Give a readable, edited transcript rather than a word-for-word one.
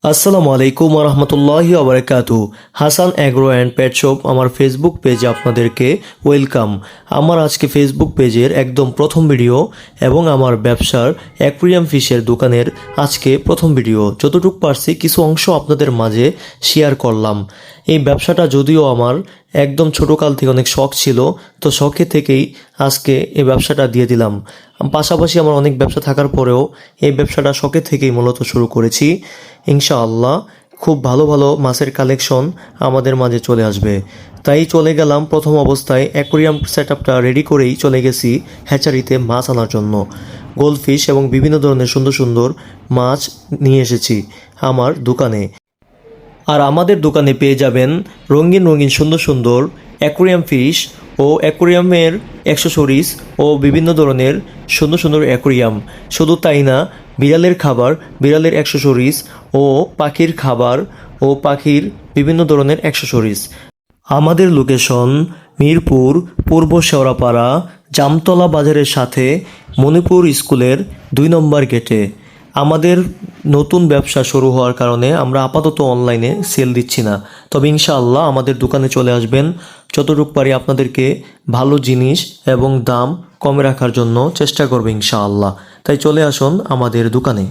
আসসালামু আলাইকুম রহমতুল্লাহি ওবরাকাতু। Hasan agro and pet shop আমার ফেসবুক পেজে আপনাদেরকে ওয়েলকাম। আমার আজকে ফেসবুক পেজের একদম প্রথম ভিডিও এবং আমার ব্যবসার অ্যাকুয়ারিয়াম ফিশের দোকানের আজকে প্রথম ভিডিও। যতটুকু পারছি কিছু অংশ আপনাদের মাঝে শেয়ার করলাম। এই ব্যবসাটা যদিও আমার একদম ছোটোকাল থেকে অনেক শখ ছিল, তো শখে থেকেই আজকে এই ব্যবসাটা দিয়ে দিলাম। পাশাপাশি আমার অনেক ব্যবসা থাকার পরেও এই ব্যবসাটা শখে থেকেই মূলত শুরু করেছি। ইনশাআল্লাহ খুব ভালো ভালো মাছের কালেকশন আমাদের মাঝে চলে আসবে। তাই চলে গেলাম প্রথম অবস্থায় অ্যাকোয়ারিয়াম সেটআপটা রেডি করেই চলে গেছি হ্যাচারিতে মাছ আনার জন্য। গোল্ডফিশ এবং বিভিন্ন ধরনের সুন্দর সুন্দর মাছ নিয়ে এসেছি আমার দোকানে। আর আমাদের দোকানে পেয়ে যাবেন রঙিন রঙিন সুন্দর সুন্দর অ্যাকোয়ারিয়াম ফিশ ও অ্যাকোয়ারিয়ামের অ্যাক্সেসরিজ ও বিভিন্ন ধরনের সুন্দর সুন্দর অ্যাকোয়ারিয়াম। শুধু তাই না, বিড়ালের খাবার, বিড়ালের অ্যাক্সেসরিজ ও পাখির খাবার ও পাখির বিভিন্ন ধরনের অ্যাক্সেসরিজ। আমাদের লোকেশন মিরপুর পূর্ব শেওড়াপাড়া জামতলা বাজারের সাথে মণিপুর স্কুলের 2 নম্বর গেটে। আমাদের নতুন ব্যবসা শুরু হওয়ার কারণে আমরা আপাতত অনলাইনে সেল দিচ্ছি না, তবে ইনশাআল্লাহ আমাদের দোকানে চলে আসবেন। যতটুকু পারি আপনাদেরকে ভালো জিনিস এবং দাম কমে রাখার জন্য চেষ্টা করবে ইনশাআল্লাহ। তাই চলে আসুন আমাদের দোকানে।